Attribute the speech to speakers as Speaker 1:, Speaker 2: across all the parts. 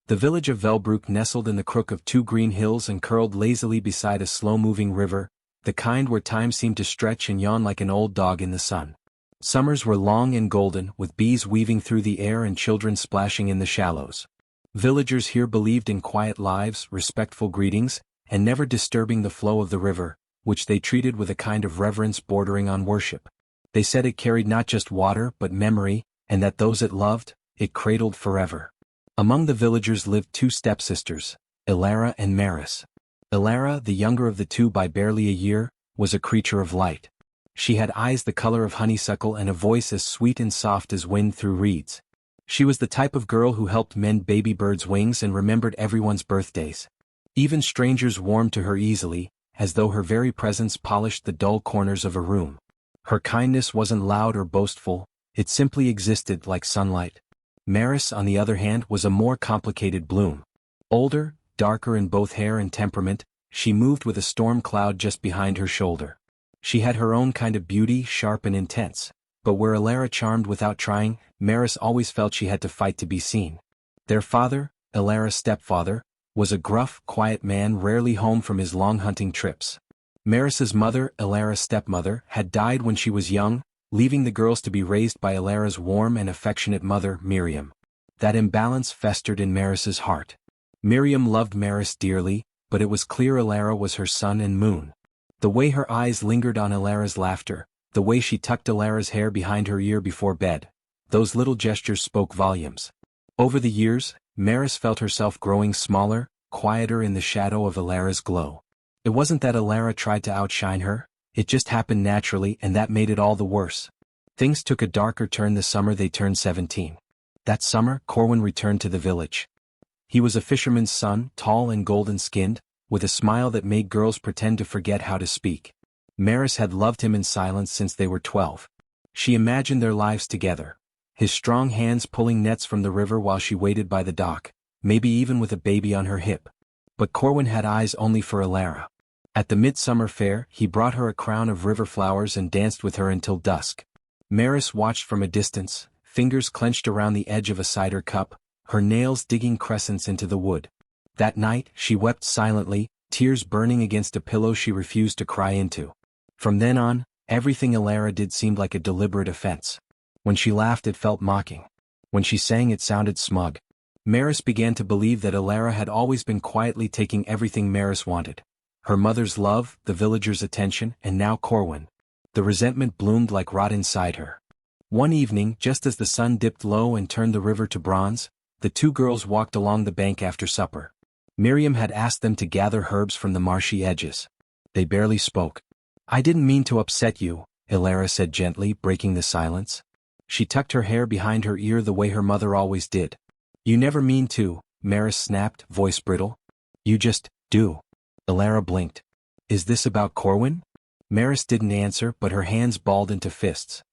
Speaker 1: The village of Velbrook nestled in the crook of two green hills and curled lazily beside a slow-moving river, the kind where time seemed to stretch and yawn like an old dog in the sun. Summers were long and golden, with bees weaving through the air and children splashing in the shallows. Villagers here believed in quiet lives, respectful greetings, and never disturbing the flow of the river, which they treated with a kind of reverence bordering on worship. They said it carried not just water but memory, and that those it loved, it cradled forever. Among the villagers lived two stepsisters, Ilara and Maris. Ilara, the younger of the two by barely a year, was a creature of light. She had eyes the color of honeysuckle and a voice as sweet and soft as wind through reeds. She was the type of girl who helped mend baby birds' wings and remembered everyone's birthdays. Even strangers warmed to her easily, as though her very presence polished the dull corners of a room. Her kindness wasn't loud or boastful, it simply existed like sunlight. Maris, on the other hand, was a more complicated bloom. Older, darker in both hair and temperament, she moved with a storm cloud just behind her shoulder. She had her own kind of beauty, sharp and intense, but where Ilara charmed without trying, Maris always felt she had to fight to be seen. Their father, Ilara's stepfather, was a gruff, quiet man rarely home from his long hunting trips. Maris's mother, Ilara's stepmother, had died when she was young, leaving the girls to be raised by Ilara's warm and affectionate mother, Miriam. That imbalance festered in Maris's heart. Miriam loved Maris dearly, but it was clear Ilara was her sun and moon. The way her eyes lingered on Ilara's laughter, the way she tucked Ilara's hair behind her ear before bed, those little gestures spoke volumes. Over the years, Maris felt herself growing smaller, quieter in the shadow of Ilara's glow. It wasn't that Ilara tried to outshine her, it just happened naturally, and that made it all the worse. Things took a darker turn the summer they turned 17. That summer, Corwin returned to the village. He was a fisherman's son, tall and golden-skinned, with a smile that made girls pretend to forget how to speak. Maris had loved him in silence since they were 12. She imagined their lives together, his strong hands pulling nets from the river while she waited by the dock, maybe even with a baby on her hip. But Corwin had eyes only for Ilara. At the midsummer fair, he brought her a crown of river flowers and danced with her until dusk. Maris watched from a distance, fingers clenched around the edge of a cider cup, her nails digging crescents into the wood. That night, she wept silently, tears burning against a pillow she refused to cry into. From then on, everything Ilara did seemed like a deliberate offense. When she laughed it felt mocking. When she sang it sounded smug. Maris began to believe that Ilara had always been quietly taking everything Maris wanted. Her mother's love, the villagers' attention, and now Corwin. The resentment bloomed like rot inside her. One evening, just as the sun dipped low and turned the river to bronze, the two girls walked along the bank after supper. Miriam had asked them to gather herbs from the marshy edges. They barely spoke. "I didn't mean to upset you," Ilara said gently, breaking the silence. She tucked her hair behind her ear the way her mother always did. "You never mean to," Maris snapped, voice brittle. "You just do." Ilara blinked. "Is this about Corwin?" Maris didn't answer, but her hands balled into fists.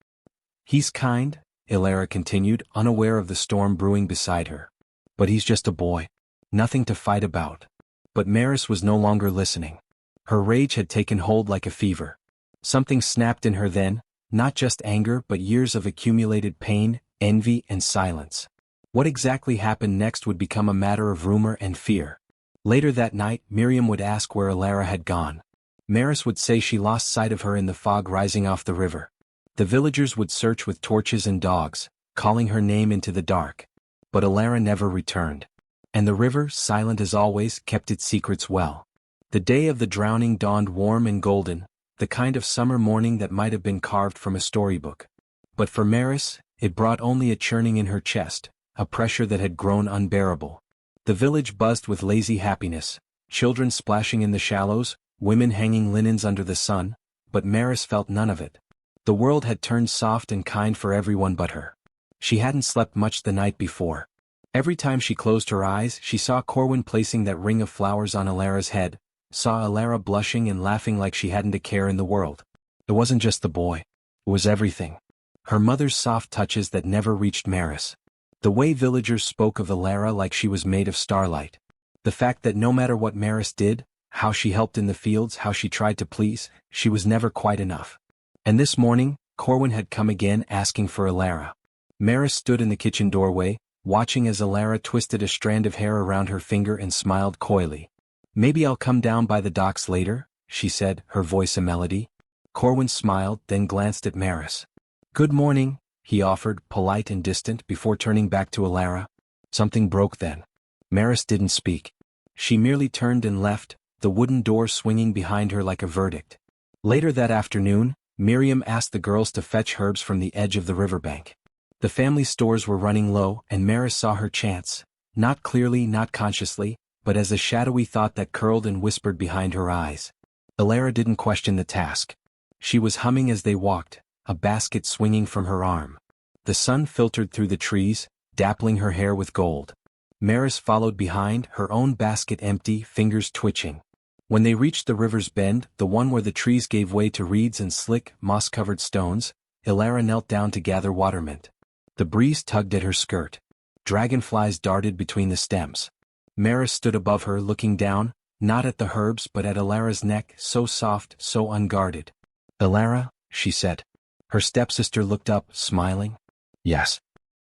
Speaker 1: "He's kind," Ilara continued, unaware of the storm brewing beside her. "But he's just a boy. Nothing to fight about." But Maris was no longer listening. Her rage had taken hold like a fever. Something snapped in her then, not just anger but years of accumulated pain, envy and silence. What exactly happened next would become a matter of rumor and fear. Later that night, Miriam would ask where Ilara had gone. Maris would say she lost sight of her in the fog rising off the river. The villagers would search with torches and dogs, calling her name into the dark. But Ilara never returned. And the river, silent as always, kept its secrets well. The day of the drowning dawned warm and golden, the kind of summer morning that might have been carved from a storybook. But for Maris, it brought only a churning in her chest, a pressure that had grown unbearable. The village buzzed with lazy happiness, children splashing in the shallows, women hanging linens under the sun, but Maris felt none of it. The world had turned soft and kind for everyone but her. She hadn't slept much the night before. Every time she closed her eyes, she saw Corwin placing that ring of flowers on Ilara's head, saw Ilara blushing and laughing like she hadn't a care in the world. It wasn't just the boy. It was everything. Her mother's soft touches that never reached Maris. The way villagers spoke of Ilara like she was made of starlight. The fact that no matter what Maris did, how she helped in the fields, how she tried to please, she was never quite enough. And this morning, Corwin had come again asking for Ilara. Maris stood in the kitchen doorway, watching as Alara twisted a strand of hair around her finger and smiled coyly. "Maybe I'll come down by the docks later," she said, her voice a melody. Corwin smiled, then glanced at Maris. "Good morning," he offered, polite and distant, before turning back to Alara. Something broke then. Maris didn't speak. She merely turned and left, the wooden door swinging behind her like a verdict. Later that afternoon, Miriam asked the girls to fetch herbs from the edge of the riverbank. The family stores were running low, and Maris saw her chance, not clearly, not consciously, but as a shadowy thought that curled and whispered behind her eyes. Alara didn't question the task. She was humming as they walked, a basket swinging from her arm. The sun filtered through the trees, dappling her hair with gold. Maris followed behind, her own basket empty, fingers twitching. When they reached the river's bend, the one where the trees gave way to reeds and slick, moss-covered stones, Alara knelt down to gather watermint. The breeze tugged at her skirt. Dragonflies darted between the stems. Maris stood above her, looking down, not at the herbs but at Alara's neck, so soft, so unguarded. "Alara," she said. Her stepsister looked up, smiling. "Yes.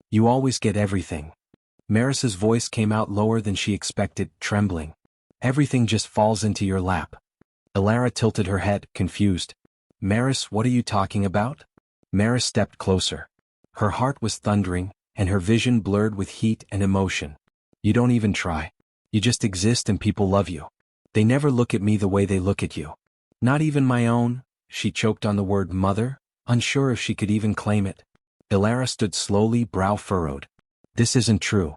Speaker 1: You always get everything." Maris's voice came out lower than she expected, trembling. "Everything just falls into your lap." Alara tilted her head, confused. "Maris, what are you talking about?" Maris stepped closer. Her heart was thundering, and her vision blurred with heat and emotion. "You don't even try. You just exist and people love you. They never look at me the way they look at you. Not even my own," she choked on the word mother, unsure if she could even claim it. Alara stood slowly, brow furrowed. "This isn't true.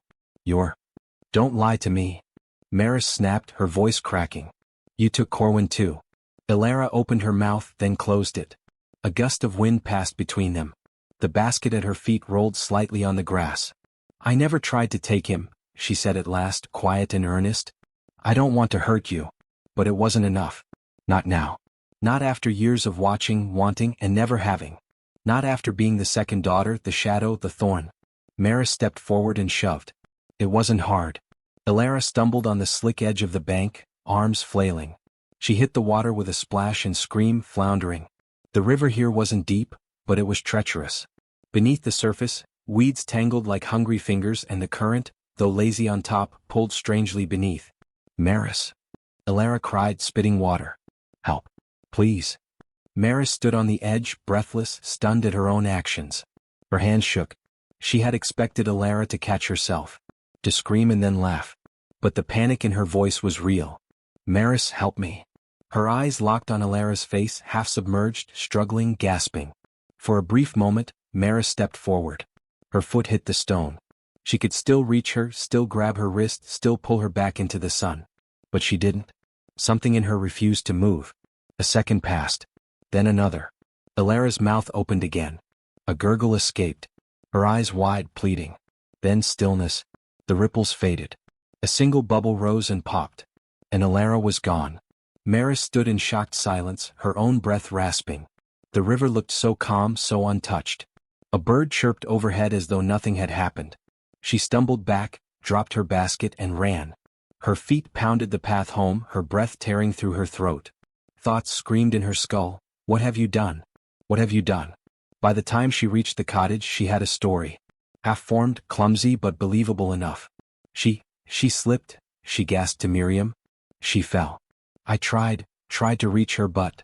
Speaker 1: Don't lie to me." Maris snapped, her voice cracking. "You took Corwin too." Alara opened her mouth, then closed it. A gust of wind passed between them. The basket at her feet rolled slightly on the grass. "I never tried to take him," she said at last, quiet and earnest. "I don't want to hurt you. But it wasn't enough. Not now. Not after years of watching, wanting, and never having. Not after being the second daughter, the shadow, the thorn." Maris stepped forward and shoved. It wasn't hard. Alara stumbled on the slick edge of the bank, arms flailing. She hit the water with a splash and scream, floundering. The river here wasn't deep, but it was treacherous. Beneath the surface, weeds tangled like hungry fingers, and the current, though lazy on top, pulled strangely beneath. "Maris!" Alara cried, spitting water. "Help. Please." Maris stood on the edge, breathless, stunned at her own actions. Her hands shook. She had expected Alara to catch herself, to scream and then laugh. But the panic in her voice was real. "Maris, help me." Her eyes locked on Alara's face, half submerged, struggling, gasping. For a brief moment, Maris stepped forward. Her foot hit the stone. She could still reach her, still grab her wrist, still pull her back into the sun. But she didn't. Something in her refused to move. A second passed. Then another. Alara's mouth opened again. A gurgle escaped. Her eyes wide, pleading. Then stillness. The ripples faded. A single bubble rose and popped. And Alara was gone. Maris stood in shocked silence, her own breath rasping. The river looked so calm, so untouched. A bird chirped overhead as though nothing had happened. She stumbled back, dropped her basket, and ran. Her feet pounded the path home, her breath tearing through her throat. Thoughts screamed in her skull. What have you done? What have you done? By the time she reached the cottage, she had a story. Half-formed, clumsy, but believable enough. She slipped, she gasped to Miriam. She fell. I tried to reach her but...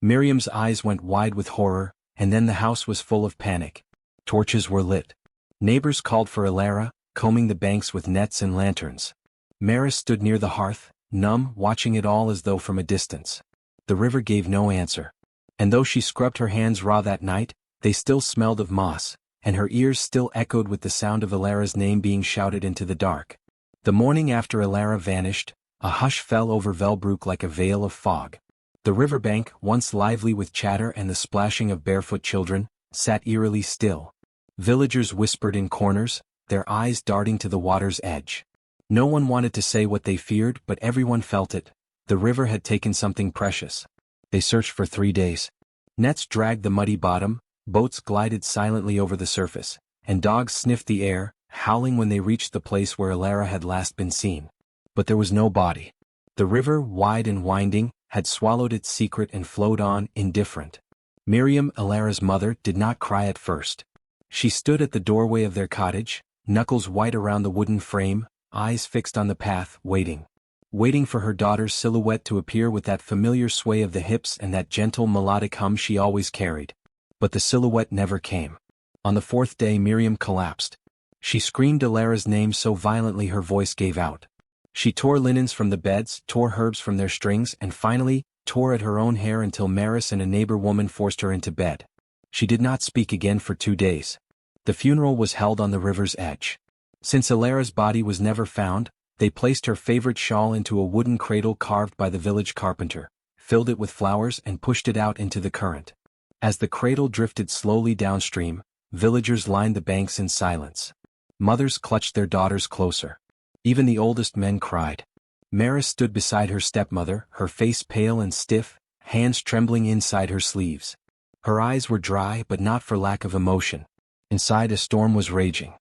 Speaker 1: Miriam's eyes went wide with horror, and then the house was full of panic. Torches were lit. Neighbors called for Alara, combing the banks with nets and lanterns. Maris stood near the hearth, numb, watching it all as though from a distance. The river gave no answer. And though she scrubbed her hands raw that night, they still smelled of moss, and her ears still echoed with the sound of Alara's name being shouted into the dark. The morning after Alara vanished, a hush fell over Velbrook like a veil of fog. The riverbank, once lively with chatter and the splashing of barefoot children, sat eerily still. Villagers whispered in corners, their eyes darting to the water's edge. No one wanted to say what they feared, but everyone felt it. The river had taken something precious. They searched for 3 days. Nets dragged the muddy bottom, boats glided silently over the surface, and dogs sniffed the air, howling when they reached the place where Alara had last been seen. But there was no body. The river, wide and winding, had swallowed its secret and flowed on, indifferent. Miriam, Alara's mother, did not cry at first. She stood at the doorway of their cottage, knuckles white around the wooden frame, eyes fixed on the path, waiting for her daughter's silhouette to appear with that familiar sway of the hips and that gentle melodic hum she always carried. But the silhouette never came. On the fourth day Miriam collapsed. She screamed Alara's name so violently her voice gave out. She tore linens from the beds, tore herbs from their strings, and finally, tore at her own hair until Maris and a neighbor woman forced her into bed. She did not speak again for 2 days. The funeral was held on the river's edge. Since Alara's body was never found, they placed her favorite shawl into a wooden cradle carved by the village carpenter, filled it with flowers and pushed it out into the current. As the cradle drifted slowly downstream, villagers lined the banks in silence. Mothers clutched their daughters closer. Even the oldest men cried. Maris stood beside her stepmother, her face pale and stiff, hands trembling inside her sleeves. Her eyes were dry but not for lack of emotion. Inside a storm was raging.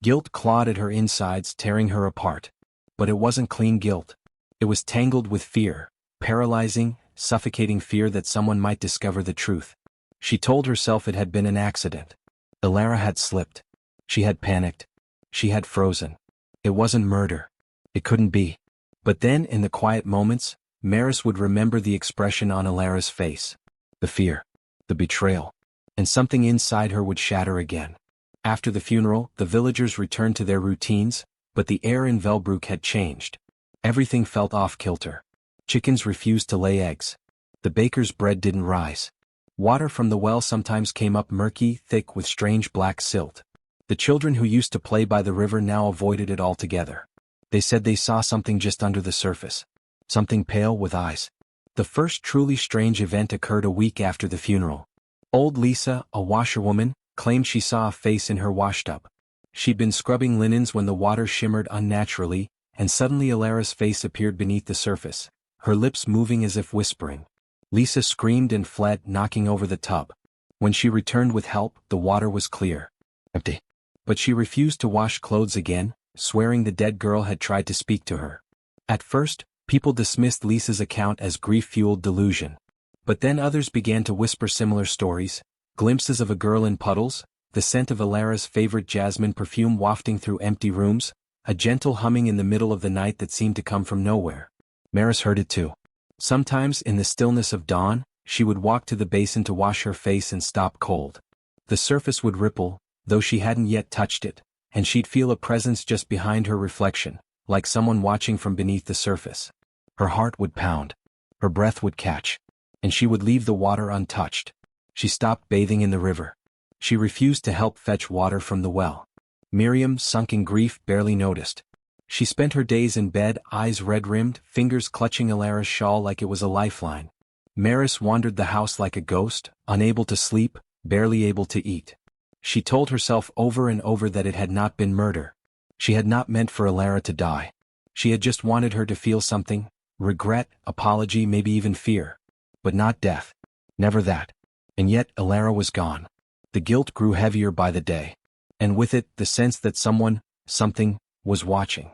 Speaker 1: Guilt clawed at her insides, tearing her apart. But it wasn't clean guilt. It was tangled with fear, paralyzing, suffocating fear that someone might discover the truth. She told herself it had been an accident. Alara had slipped. She had panicked. She had frozen. It wasn't murder. It couldn't be. But then, in the quiet moments, Maris would remember the expression on Alara's face. The fear. The betrayal. And something inside her would shatter again. After the funeral, the villagers returned to their routines, but the air in Velbrook had changed. Everything felt off-kilter. Chickens refused to lay eggs. The baker's bread didn't rise. Water from the well sometimes came up murky, thick with strange black silt. The children who used to play by the river now avoided it altogether. They said they saw something just under the surface. Something pale with eyes. The first truly strange event occurred a week after the funeral. Old Lisa, a washerwoman, claimed she saw a face in her washtub. She'd been scrubbing linens when the water shimmered unnaturally, and suddenly Alara's face appeared beneath the surface, her lips moving as if whispering. Lisa screamed and fled, knocking over the tub. When she returned with help, the water was clear. Empty. But she refused to wash clothes again, swearing the dead girl had tried to speak to her. At first, people dismissed Lisa's account as grief-fueled delusion. But then others began to whisper similar stories, glimpses of a girl in puddles, the scent of Alara's favorite jasmine perfume wafting through empty rooms, a gentle humming in the middle of the night that seemed to come from nowhere. Maris heard it too. Sometimes, in the stillness of dawn, she would walk to the basin to wash her face and stop cold. The surface would ripple, though she hadn't yet touched it, and she'd feel a presence just behind her reflection, like someone watching from beneath the surface. Her heart would pound. Her breath would catch. And she would leave the water untouched. She stopped bathing in the river. She refused to help fetch water from the well. Miriam, sunk in grief, barely noticed. She spent her days in bed, eyes red-rimmed, fingers clutching Alara's shawl like it was a lifeline. Maris wandered the house like a ghost, unable to sleep, barely able to eat. She told herself over and over that it had not been murder. She had not meant for Alara to die. She had just wanted her to feel something, regret, apology, maybe even fear. But not death. Never that. And yet Alara was gone. The guilt grew heavier by the day. And with it, the sense that someone, something, was watching.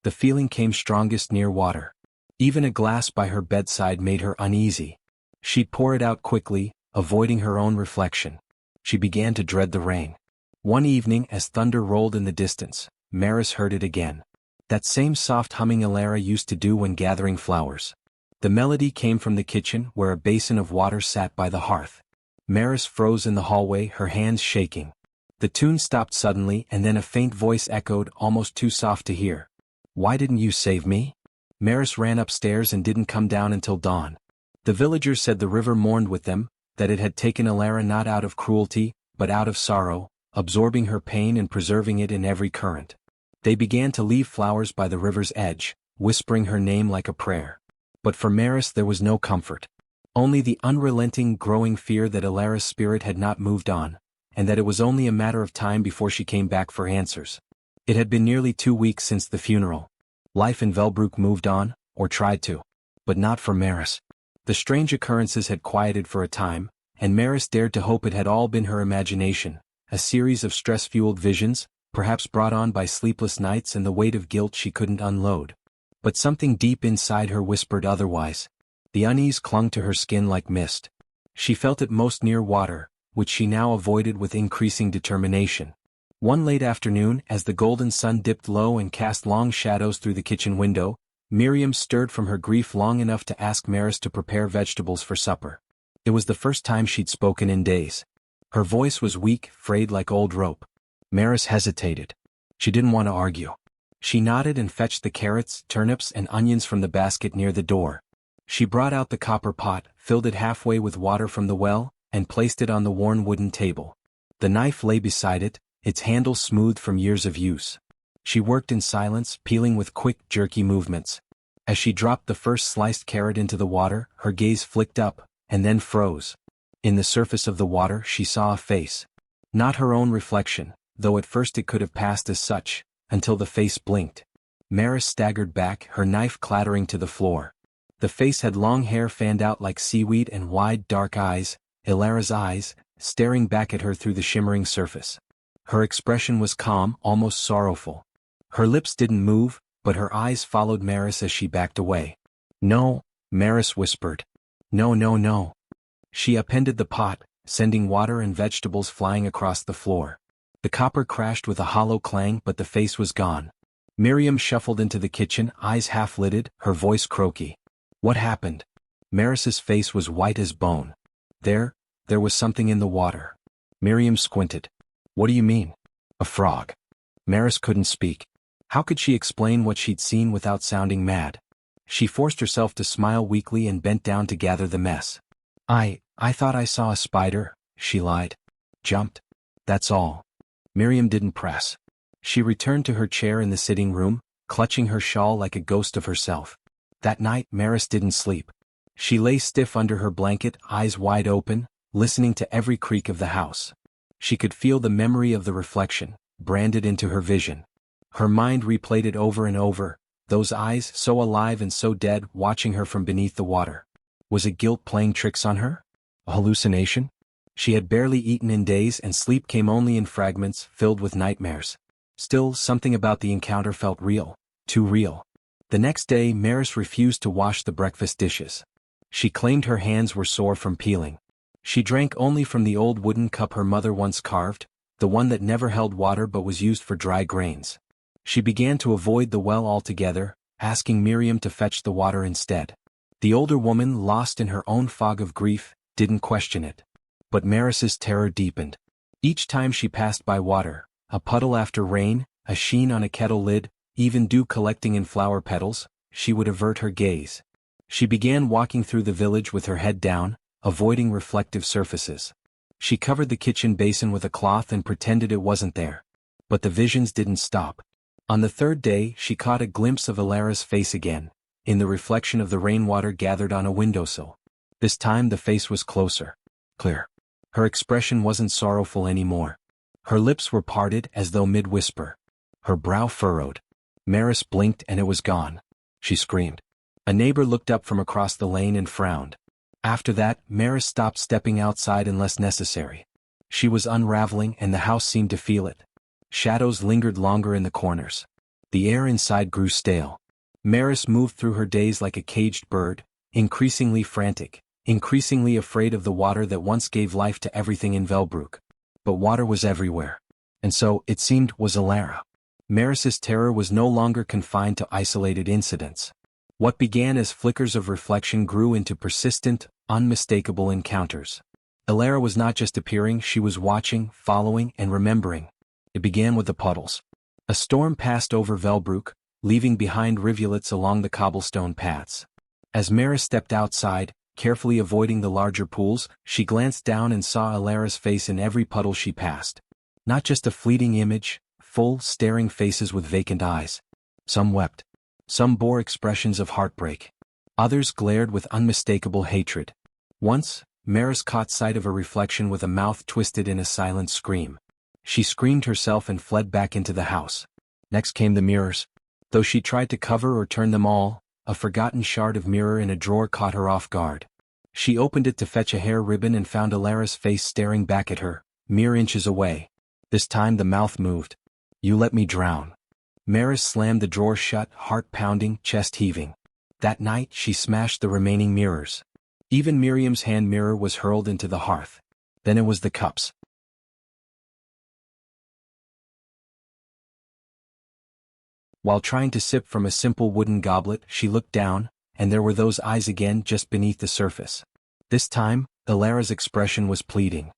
Speaker 1: The feeling came strongest near water. Even a glass by her bedside made her uneasy. She'd pour it out quickly, avoiding her own reflection. She began to dread the rain. One evening, as thunder rolled in the distance, Maris heard it again. That same soft humming Alara used to do when gathering flowers. The melody came from the kitchen, where a basin of water sat by the hearth. Maris froze in the hallway, her hands shaking. The tune stopped suddenly, and then a faint voice echoed, almost too soft to hear. "Why didn't you save me?" Maris ran upstairs and didn't come down until dawn. The villagers said the river mourned with them, that it had taken Alara not out of cruelty, but out of sorrow, absorbing her pain and preserving it in every current. They began to leave flowers by the river's edge, whispering her name like a prayer. But for Maris there was no comfort. Only the unrelenting, growing fear that Alara's spirit had not moved on, and that it was only a matter of time before she came back for answers. It had been nearly 2 weeks since the funeral. Life in Velbrook moved on, or tried to. But not for Maris. The strange occurrences had quieted for a time, and Maris dared to hope it had all been her imagination, a series of stress-fueled visions, perhaps brought on by sleepless nights and the weight of guilt she couldn't unload. But something deep inside her whispered otherwise. The unease clung to her skin like mist. She felt it most near water, which she now avoided with increasing determination. One late afternoon, as the golden sun dipped low and cast long shadows through the kitchen window, Miriam stirred from her grief long enough to ask Maris to prepare vegetables for supper. It was the first time she'd spoken in days. Her voice was weak, frayed like old rope. Maris hesitated. She didn't want to argue. She nodded and fetched the carrots, turnips, and onions from the basket near the door. She brought out the copper pot, filled it halfway with water from the well, and placed it on the worn wooden table. The knife lay beside it, its handle smoothed from years of use. She worked in silence, peeling with quick, jerky movements. As she dropped the first sliced carrot into the water, her gaze flicked up, and then froze. In the surface of the water she saw a face. Not her own reflection, though at first it could have passed as such, until the face blinked. Maris staggered back, her knife clattering to the floor. The face had long hair fanned out like seaweed and wide, dark eyes, Ilara's eyes, staring back at her through the shimmering surface. Her expression was calm, almost sorrowful. Her lips didn't move, but her eyes followed Maris as she backed away. "No," Maris whispered. "No, no, no." She upended the pot, sending water and vegetables flying across the floor. The copper crashed with a hollow clang, but the face was gone. Miriam shuffled into the kitchen, eyes half-lidded, her voice croaky. "What happened?" Maris's face was white as bone. There was something in the water." Miriam squinted. "What do you mean?" "A frog." Maris couldn't speak. How could she explain what she'd seen without sounding mad? She forced herself to smile weakly and bent down to gather the mess. I thought I saw a spider," she lied. "Jumped. That's all." Miriam didn't press. She returned to her chair in the sitting room, clutching her shawl like a ghost of herself. That night Maris didn't sleep. She lay stiff under her blanket, eyes wide open, listening to every creak of the house. She could feel the memory of the reflection, branded into her vision. Her mind replayed it over and over, those eyes so alive and so dead, watching her from beneath the water. Was it guilt playing tricks on her? A hallucination? She had barely eaten in days and sleep came only in fragments, filled with nightmares. Still, something about the encounter felt real, too real. The next day, Maris refused to wash the breakfast dishes. She claimed her hands were sore from peeling. She drank only from the old wooden cup her mother once carved, the one that never held water but was used for dry grains. She began to avoid the well altogether, asking Miriam to fetch the water instead. The older woman, lost in her own fog of grief, didn't question it. But Maris's terror deepened. Each time she passed by water, a puddle after rain, a sheen on a kettle lid, even dew collecting in flower petals, she would avert her gaze. She began walking through the village with her head down, avoiding reflective surfaces. She covered the kitchen basin with a cloth and pretended it wasn't there. But the visions didn't stop. On the third day, she caught a glimpse of Ilara's face again, in the reflection of the rainwater gathered on a windowsill. This time the face was closer. Clear. Her expression wasn't sorrowful anymore. Her lips were parted as though mid-whisper. Her brow furrowed. Maris blinked and it was gone. She screamed. A neighbor looked up from across the lane and frowned. After that, Maris stopped stepping outside unless necessary. She was unraveling and the house seemed to feel it. Shadows lingered longer in the corners. The air inside grew stale. Maris moved through her days like a caged bird, increasingly frantic, increasingly afraid of the water that once gave life to everything in Velbrook. But water was everywhere. And so, it seemed, was Ilara. Maris's terror was no longer confined to isolated incidents. What began as flickers of reflection grew into persistent, unmistakable encounters. Ilara was not just appearing, she was watching, following, and remembering. It began with the puddles. A storm passed over Velbrook, leaving behind rivulets along the cobblestone paths. As Maris stepped outside, carefully avoiding the larger pools, she glanced down and saw Ilara's face in every puddle she passed. Not just a fleeting image, full, staring faces with vacant eyes. Some wept. Some bore expressions of heartbreak. Others glared with unmistakable hatred. Once, Maris caught sight of a reflection with a mouth twisted in a silent scream. She screamed herself and fled back into the house. Next came the mirrors. Though she tried to cover or turn them all, a forgotten shard of mirror in a drawer caught her off guard. She opened it to fetch a hair ribbon and found Ilara's face staring back at her, mere inches away. This time the mouth moved. "You let me drown." Maris slammed the drawer shut, heart pounding, chest heaving. That night she smashed the remaining mirrors. Even Miriam's hand mirror was hurled into the hearth. Then it was the cups. While trying to sip from a simple wooden goblet, she looked down, and there were those eyes again just beneath the surface. This time, Ilara's expression was pleading.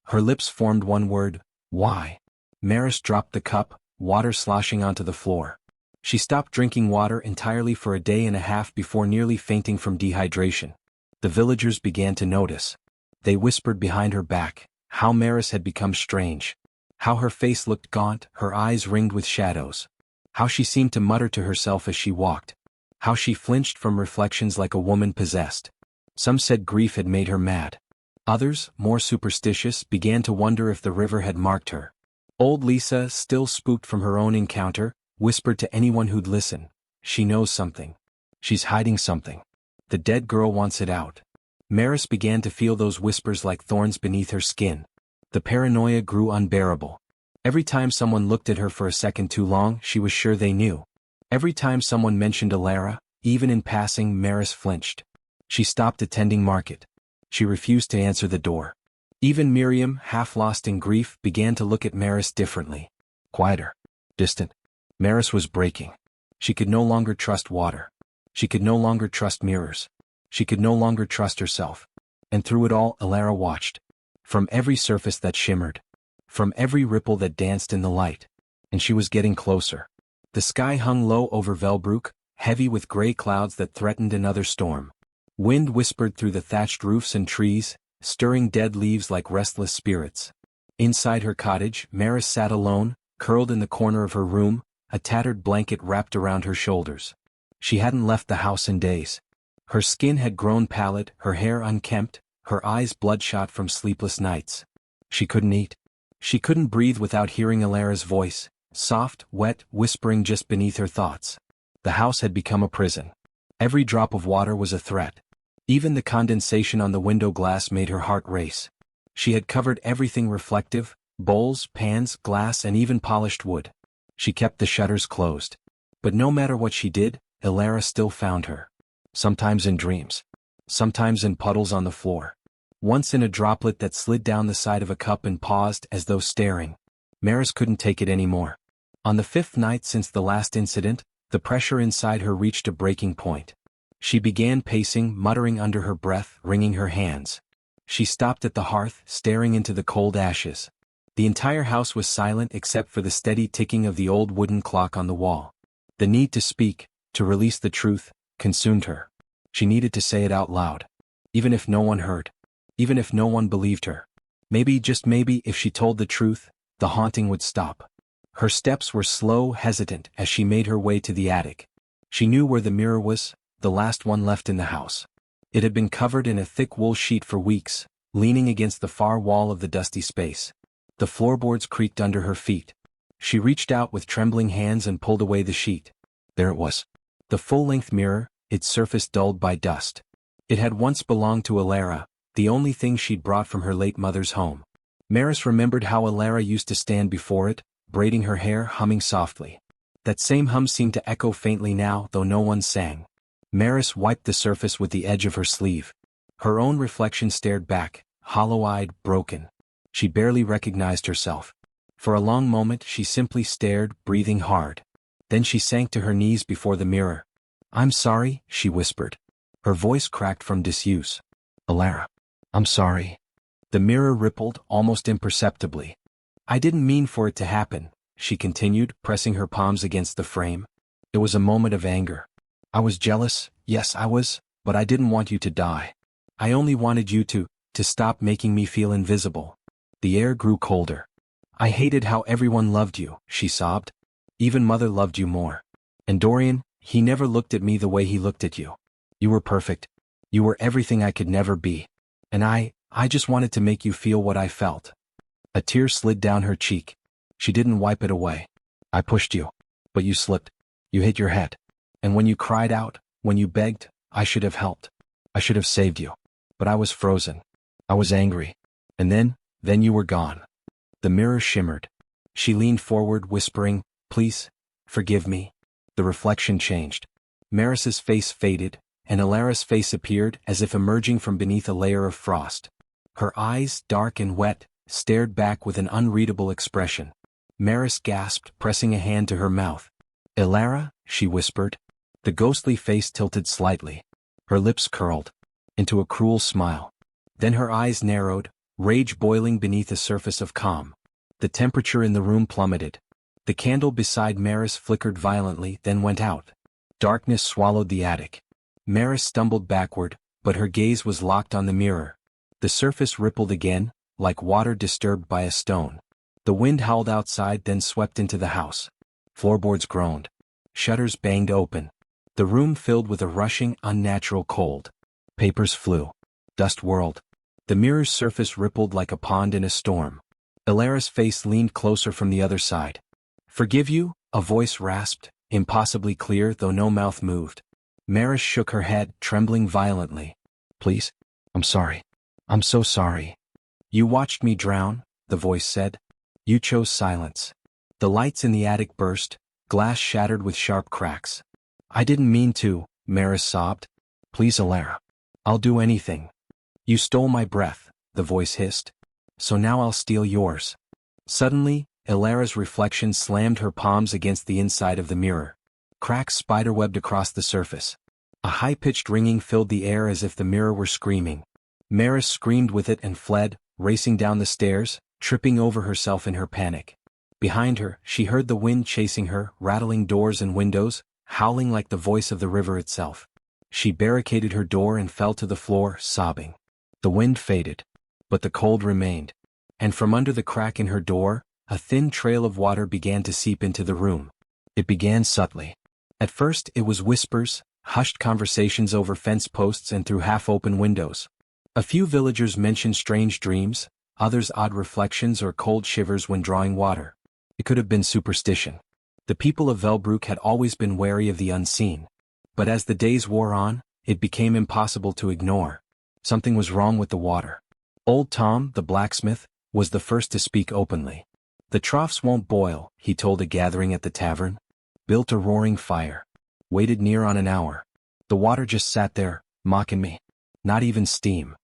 Speaker 1: Her lips formed one word: why? Maris dropped the cup, water sloshing onto the floor. She stopped drinking water entirely for a day and a half before nearly fainting from dehydration. The villagers began to notice. They whispered behind her back how Maris had become strange, how her face looked gaunt, her eyes ringed with shadows, how she seemed to mutter to herself as she walked, how she flinched from reflections like a woman possessed. Some said grief had made her mad. Others, more superstitious, began to wonder if the river had marked her. Old Lisa, still spooked from her own encounter, whispered to anyone who'd listen, "She knows something. She's hiding something. The dead girl wants it out." Maris began to feel those whispers like thorns beneath her skin. The paranoia grew unbearable. Every time someone looked at her for a second too long, she was sure they knew. Every time someone mentioned Ilara, even in passing, Maris flinched. She stopped attending market. She refused to answer the door. Even Miriam, half lost in grief, began to look at Maris differently. Quieter. Distant. Maris was breaking. She could no longer trust water. She could no longer trust mirrors. She could no longer trust herself. And through it all, Ilara watched. From every surface that shimmered. From every ripple that danced in the light. And she was getting closer. The sky hung low over Velbrook, heavy with gray clouds that threatened another storm. Wind whispered through the thatched roofs and trees, stirring dead leaves like restless spirits. Inside her cottage, Maris sat alone, curled in the corner of her room, a tattered blanket wrapped around her shoulders. She hadn't left the house in days. Her skin had grown pallid, her hair unkempt, her eyes bloodshot from sleepless nights. She couldn't eat. She couldn't breathe without hearing Ilara's voice, soft, wet, whispering just beneath her thoughts. The house had become a prison. Every drop of water was a threat. Even the condensation on the window glass made her heart race. She had covered everything reflective: bowls, pans, glass, and even polished wood. She kept the shutters closed. But no matter what she did, Ilara still found her. Sometimes in dreams. Sometimes in puddles on the floor. Once in a droplet that slid down the side of a cup and paused as though staring. Maris couldn't take it anymore. On the 5th night since the last incident, the pressure inside her reached a breaking point. She began pacing, muttering under her breath, wringing her hands. She stopped at the hearth, staring into the cold ashes. The entire house was silent except for the steady ticking of the old wooden clock on the wall. The need to speak, to release the truth, consumed her. She needed to say it out loud. Even if no one heard. Even if no one believed her. Maybe, just maybe, if she told the truth, the haunting would stop. Her steps were slow, hesitant, as she made her way to the attic. She knew where the mirror was, the last one left in the house. It had been covered in a thick wool sheet for weeks, leaning against the far wall of the dusty space. The floorboards creaked under her feet. She reached out with trembling hands and pulled away the sheet. There it was. The full-length mirror, its surface dulled by dust. It had once belonged to Ilara, the only thing she'd brought from her late mother's home. Maris remembered how Ilara used to stand before it, braiding her hair, humming softly. That same hum seemed to echo faintly now, though no one sang. Maris wiped the surface with the edge of her sleeve. Her own reflection stared back, hollow-eyed, broken. She barely recognized herself. For a long moment she simply stared, breathing hard. Then she sank to her knees before the mirror. "I'm sorry," she whispered. Her voice cracked from disuse. "Ilara, I'm sorry." The mirror rippled, almost imperceptibly. "I didn't mean for it to happen," she continued, pressing her palms against the frame. "It was a moment of anger. I was jealous, yes I was, but I didn't want you to die. I only wanted you to stop making me feel invisible." The air grew colder. "I hated how everyone loved you," she sobbed. "Even Mother loved you more. And Dorian, he never looked at me the way he looked at you. You were perfect. You were everything I could never be. And I just wanted to make you feel what I felt." A tear slid down her cheek. She didn't wipe it away. "I pushed you. But you slipped. You hit your head. And when you cried out, when you begged, I should have helped. I should have saved you. But I was frozen. I was angry. And then you were gone." The mirror shimmered. She leaned forward, whispering, "Please, forgive me." The reflection changed. Maris's face faded, and Ilara's face appeared as if emerging from beneath a layer of frost. Her eyes, dark and wet, stared back with an unreadable expression. Maris gasped, pressing a hand to her mouth. Ilara, she whispered. The ghostly face tilted slightly. Her lips curled into a cruel smile. Then her eyes narrowed, rage boiling beneath a surface of calm. The temperature in the room plummeted. The candle beside Maris flickered violently, then went out. Darkness swallowed the attic. Maris stumbled backward, but her gaze was locked on the mirror. The surface rippled again, like water disturbed by a stone. The wind howled outside, then swept into the house. Floorboards groaned. Shutters banged open. The room filled with a rushing, unnatural cold. Papers flew. Dust whirled. The mirror's surface rippled like a pond in a storm. Ilara's face leaned closer from the other side. "Forgive you?" a voice rasped, impossibly clear though no mouth moved. Maris shook her head, trembling violently. "Please? I'm sorry. I'm so sorry." "You watched me drown," the voice said. "You chose silence." The lights in the attic burst, glass shattered with sharp cracks. "I didn't mean to," Maris sobbed. "Please, Ilara. I'll do anything." "You stole my breath," the voice hissed. "So now I'll steal yours." Suddenly, Ilara's reflection slammed her palms against the inside of the mirror. Cracks spiderwebbed across the surface. A high-pitched ringing filled the air as if the mirror were screaming. Maris screamed with it and fled, racing down the stairs, tripping over herself in her panic. Behind her, she heard the wind chasing her, rattling doors and windows, howling like the voice of the river itself. She barricaded her door and fell to the floor, sobbing. The wind faded, but the cold remained. And from under the crack in her door, a thin trail of water began to seep into the room. It began subtly. At first it was whispers, hushed conversations over fence posts and through half-open windows. A few villagers mentioned strange dreams, others odd reflections or cold shivers when drawing water. It could have been superstition. The people of Velbrook had always been wary of the unseen. But as the days wore on, it became impossible to ignore. Something was wrong with the water. Old Tom, the blacksmith, was the first to speak openly. "The troughs won't boil," he told a gathering at the tavern. "Built a roaring fire. Waited near on an hour. The water just sat there, mocking me. Not even steam."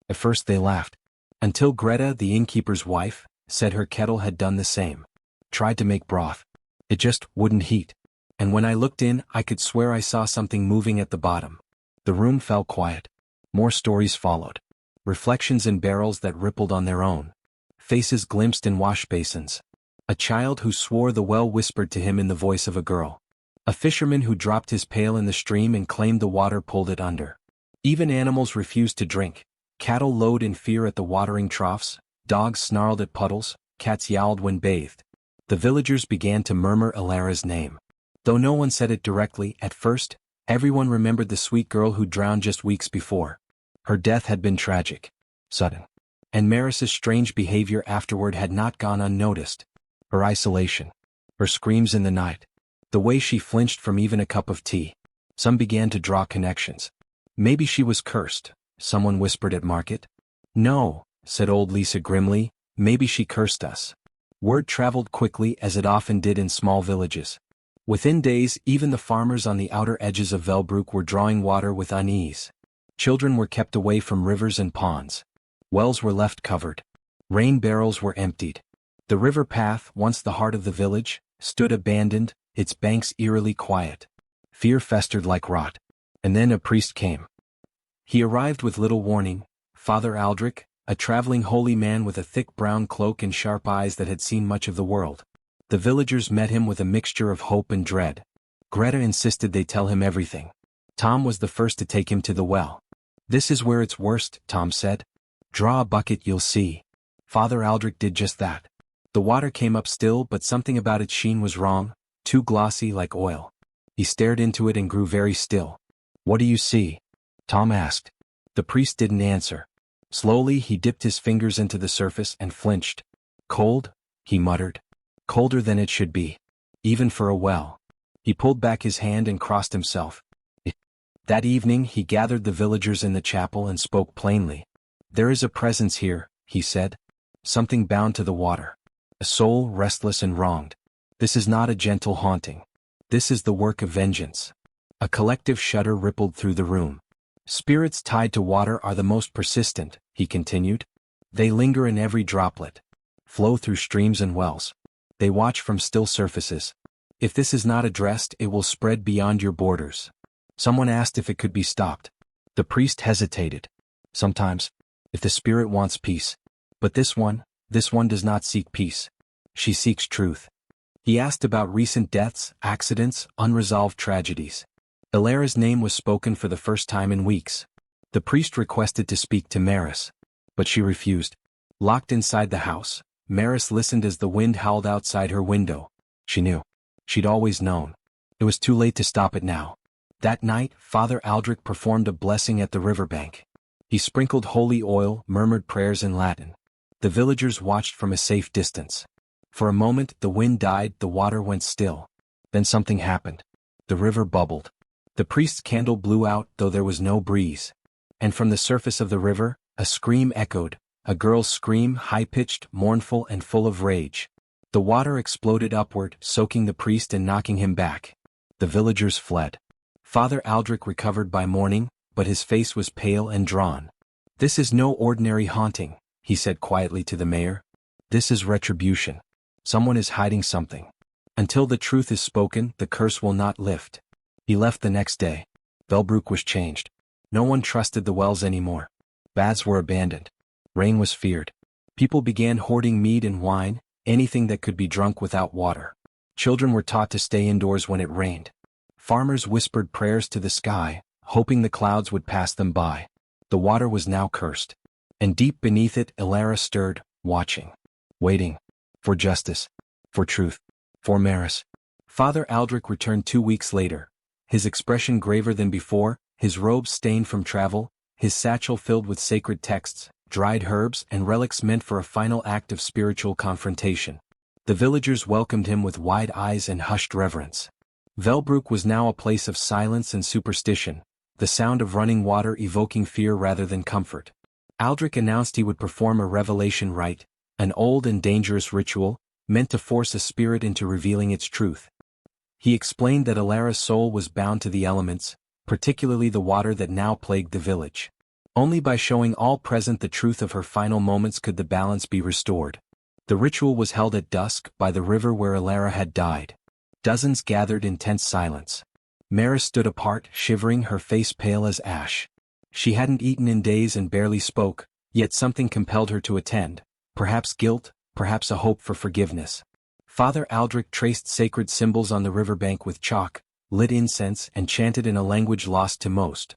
Speaker 1: At first they laughed. Until Greta, the innkeeper's wife, said her kettle had done the same. Tried to make broth. It just wouldn't heat. And when I looked in, I could swear I saw something moving at the bottom. The room fell quiet. More stories followed. Reflections in barrels that rippled on their own. Faces glimpsed in wash basins. A child who swore the well whispered to him in the voice of a girl. A fisherman who dropped his pail in the stream and claimed the water pulled it under. Even animals refused to drink. Cattle lowed in fear at the watering troughs, dogs snarled at puddles, cats yowled when bathed. The villagers began to murmur Ilara's name. Though no one said it directly, at first, everyone remembered the sweet girl who drowned just weeks before. Her death had been tragic, sudden. And Maris's strange behavior afterward had not gone unnoticed. Her isolation. Her screams in the night. The way she flinched from even a cup of tea. Some began to draw connections. Maybe she was cursed, someone whispered at market. "No," said old Lisa grimly, "maybe she cursed us." Word traveled quickly as it often did in small villages. Within days, even the farmers on the outer edges of Velbrook were drawing water with unease. Children were kept away from rivers and ponds. Wells were left covered. Rain barrels were emptied. The river path, once the heart of the village, stood abandoned, its banks eerily quiet. Fear festered like rot. And then a priest came. He arrived with little warning, Father Aldrich, a traveling holy man with a thick brown cloak and sharp eyes that had seen much of the world. The villagers met him with a mixture of hope and dread. Greta insisted they tell him everything. Tom was the first to take him to the well. "This is where it's worst," Tom said. "Draw a bucket, you'll see." Father Aldrich did just that. The water came up still, but something about its sheen was wrong, too glossy like oil. He stared into it and grew very still. "What do you see?" Tom asked. The priest didn't answer. Slowly he dipped his fingers into the surface and flinched. "Cold," he muttered. "Colder than it should be. Even for a well." He pulled back his hand and crossed himself. That evening he gathered the villagers in the chapel and spoke plainly. "There is a presence here," he said. "Something bound to the water. A soul restless and wronged. This is not a gentle haunting. This is the work of vengeance." A collective shudder rippled through the room. "Spirits tied to water are the most persistent," he continued. "They linger in every droplet. Flow through streams and wells. They watch from still surfaces. If this is not addressed, it will spread beyond your borders. Someone asked if it could be stopped. The priest hesitated. Sometimes, if the spirit wants peace. But this one does not seek peace. She seeks truth. He asked about recent deaths, accidents, unresolved tragedies. Ilara's name was spoken for the first time in weeks. The priest requested to speak to Maris, but she refused. Locked inside the house, Maris listened as the wind howled outside her window. She knew. She'd always known. It was too late to stop it now. That night, Father Aldrich performed a blessing at the riverbank. He sprinkled holy oil, murmured prayers in Latin. The villagers watched from a safe distance. For a moment, the wind died, the water went still. Then something happened. The river bubbled. The priest's candle blew out, though there was no breeze. And from the surface of the river, a scream echoed, a girl's scream, high-pitched, mournful, and full of rage. The water exploded upward, soaking the priest and knocking him back. The villagers fled. Father Aldrich recovered by morning, but his face was pale and drawn. "This is no ordinary haunting," he said quietly to the mayor. "This is retribution. Someone is hiding something. Until the truth is spoken, the curse will not lift." He left the next day. Velbrook was changed. No one trusted the wells anymore. Baths were abandoned. Rain was feared. People began hoarding mead and wine, anything that could be drunk without water. Children were taught to stay indoors when it rained. Farmers whispered prayers to the sky, hoping the clouds would pass them by. The water was now cursed. And deep beneath it, Ilara stirred, watching. Waiting. For justice. For truth. For Maris. Father Aldrich returned 2 weeks later. His expression graver than before, his robes stained from travel, his satchel filled with sacred texts, dried herbs, and relics meant for a final act of spiritual confrontation. The villagers welcomed him with wide eyes and hushed reverence. Velbrook was now a place of silence and superstition, the sound of running water evoking fear rather than comfort. Aldrich announced he would perform a revelation rite, an old and dangerous ritual, meant to force a spirit into revealing its truth. He explained that Ilara's soul was bound to the elements, particularly the water that now plagued the village. Only by showing all present the truth of her final moments could the balance be restored. The ritual was held at dusk by the river where Ilara had died. Dozens gathered in tense silence. Maris stood apart, shivering, her face pale as ash. She hadn't eaten in days and barely spoke, yet something compelled her to attend, perhaps guilt, perhaps a hope for forgiveness. Father Aldrich traced sacred symbols on the riverbank with chalk, lit incense, and chanted in a language lost to most.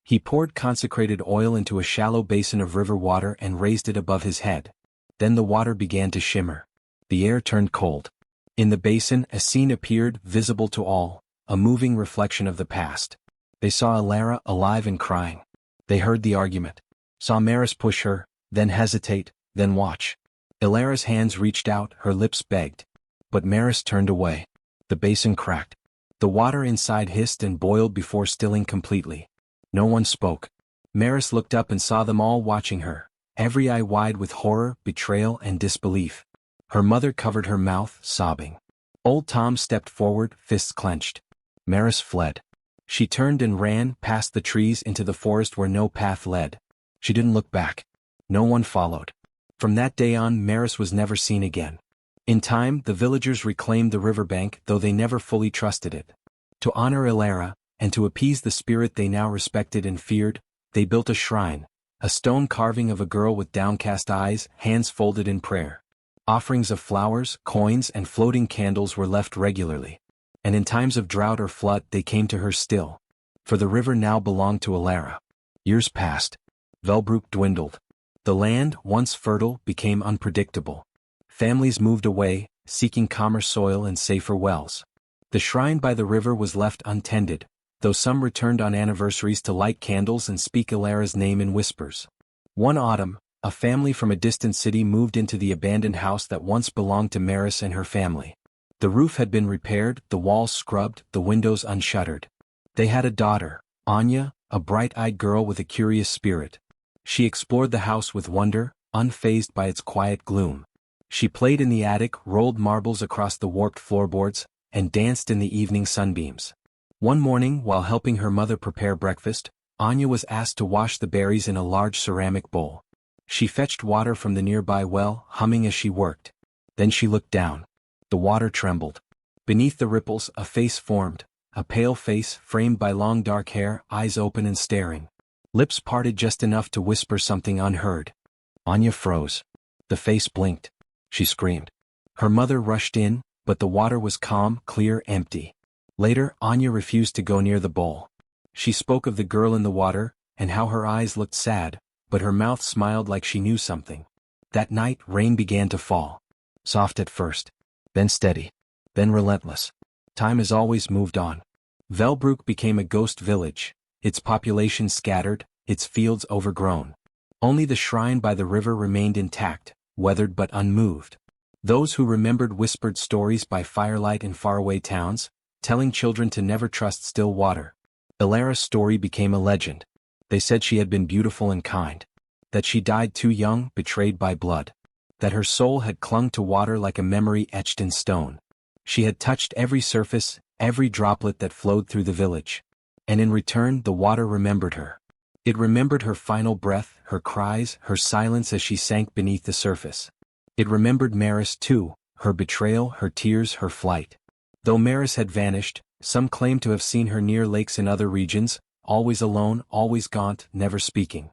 Speaker 1: He poured consecrated oil into a shallow basin of river water and raised it above his head. Then the water began to shimmer. The air turned cold. In the basin, a scene appeared, visible to all, a moving reflection of the past. They saw Ilara alive and crying. They heard the argument. Saw Maris push her, then hesitate, then watch. Ilara's hands reached out, her lips begged. But Maris turned away. The basin cracked. The water inside hissed and boiled before stilling completely. No one spoke. Maris looked up and saw them all watching her, every eye wide with horror, betrayal, and disbelief. Her mother covered her mouth, sobbing. Old Tom stepped forward, fists clenched. Maris fled. She turned and ran past the trees into the forest where no path led. She didn't look back. No one followed. From that day on, Maris was never seen again. In time, the villagers reclaimed the riverbank, though they never fully trusted it. To honor Ilara, and to appease the spirit they now respected and feared, they built a shrine, a stone carving of a girl with downcast eyes, hands folded in prayer. Offerings of flowers, coins, and floating candles were left regularly. And in times of drought or flood they came to her still. For the river now belonged to Ilara. Years passed. Velbrook dwindled. The land, once fertile, became unpredictable. Families moved away, seeking calmer soil and safer wells. The shrine by the river was left untended, though some returned on anniversaries to light candles and speak Ilara's name in whispers. One autumn, a family from a distant city moved into the abandoned house that once belonged to Maris and her family. The roof had been repaired, the walls scrubbed, the windows unshuttered. They had a daughter, Anya, a bright-eyed girl with a curious spirit. She explored the house with wonder, unfazed by its quiet gloom. She played in the attic, rolled marbles across the warped floorboards, and danced in the evening sunbeams. One morning, while helping her mother prepare breakfast, Anya was asked to wash the berries in a large ceramic bowl. She fetched water from the nearby well, humming as she worked. Then she looked down. The water trembled. Beneath the ripples, a face formed, a pale face framed by long dark hair, eyes open and staring. Lips parted just enough to whisper something unheard. Anya froze. The face blinked. She screamed. Her mother rushed in, but the water was calm, clear, empty. Later, Anya refused to go near the bowl. She spoke of the girl in the water, and how her eyes looked sad, but her mouth smiled like she knew something. That night, rain began to fall. Soft at first, then steady, then relentless. Time has always moved on. Velbrook became a ghost village, its population scattered, its fields overgrown. Only the shrine by the river remained intact, weathered but unmoved. Those who remembered whispered stories by firelight in faraway towns, telling children to never trust still water. Ilara's story became a legend. They said she had been beautiful and kind. That she died too young, betrayed by blood. That her soul had clung to water like a memory etched in stone. She had touched every surface, every droplet that flowed through the village. And in return, the water remembered her. It remembered her final breath, her cries, her silence as she sank beneath the surface. It remembered Maris too, her betrayal, her tears, her flight. Though Maris had vanished, some claimed to have seen her near lakes in other regions, always alone, always gaunt, never speaking.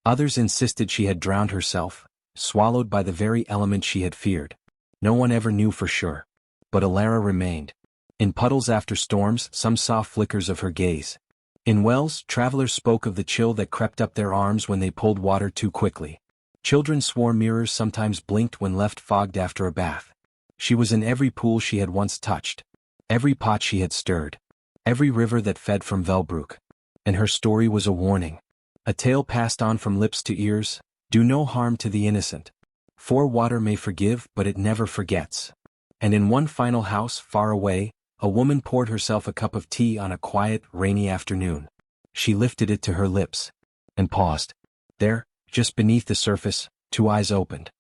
Speaker 1: Others insisted she had drowned herself, swallowed by the very element she had feared. No one ever knew for sure. But Ilara remained. In puddles after storms, some saw flickers of her gaze. In wells, travelers spoke of the chill that crept up their arms when they pulled water too quickly. Children swore mirrors sometimes blinked when left fogged after a bath. She was in every pool she had once touched, every pot she had stirred, every river that fed from Velbrook. And her story was a warning. A tale passed on from lips to ears: do no harm to the innocent. For water may forgive, but it never forgets. And in one final house, far away, a woman poured herself a cup of tea on a quiet, rainy afternoon. She lifted it to her lips. And paused. There, just beneath the surface, two eyes opened.